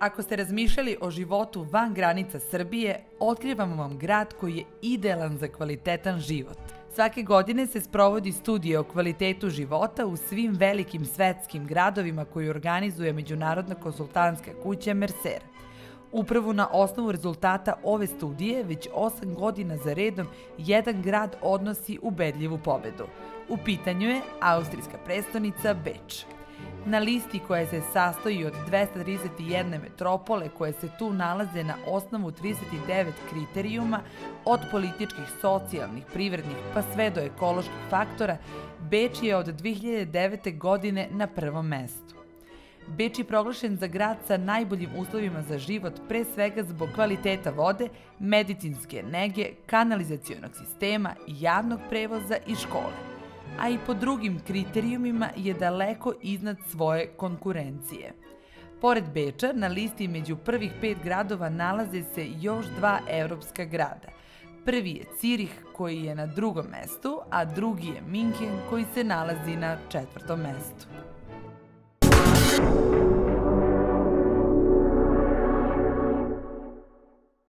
Ako ste razmišljali o životu van granica Srbije, otkrivamo vam grad koji je idealan za kvalitetan život. Svake godine se sprovodi studija o kvalitetu života u svim velikim svetskim gradovima koji organizuje međunarodna konsultantska kuća Mercer. Upravo na osnovu rezultata ove studije, već 8 godina za redom, jedan grad odnosi ubedljivu pobedu. U pitanju je austrijska prestonica Beč. Na listi koja se sastoji od 231 metropole koje se tu nalaze na osnovu 39 kriterijuma, od političkih, socijalnih, privrednih pa sve do ekoloških faktora, Beč je od 2009. godine na prvom mestu. Beč je proglašen za grad sa najboljim uslovima za život, pre svega zbog kvaliteta vode, medicinske nege, kanalizacionog sistema, javnog prevoza i škole. A i po drugim kriterijumima je daleko iznad svoje konkurencije. Pored Beča, na listi među prvih 5 gradova nalaze se još 2 evropska grada. Prvi je Cirih koji je na drugom mestu, a drugi je Minhen koji se nalazi na 4. mestu.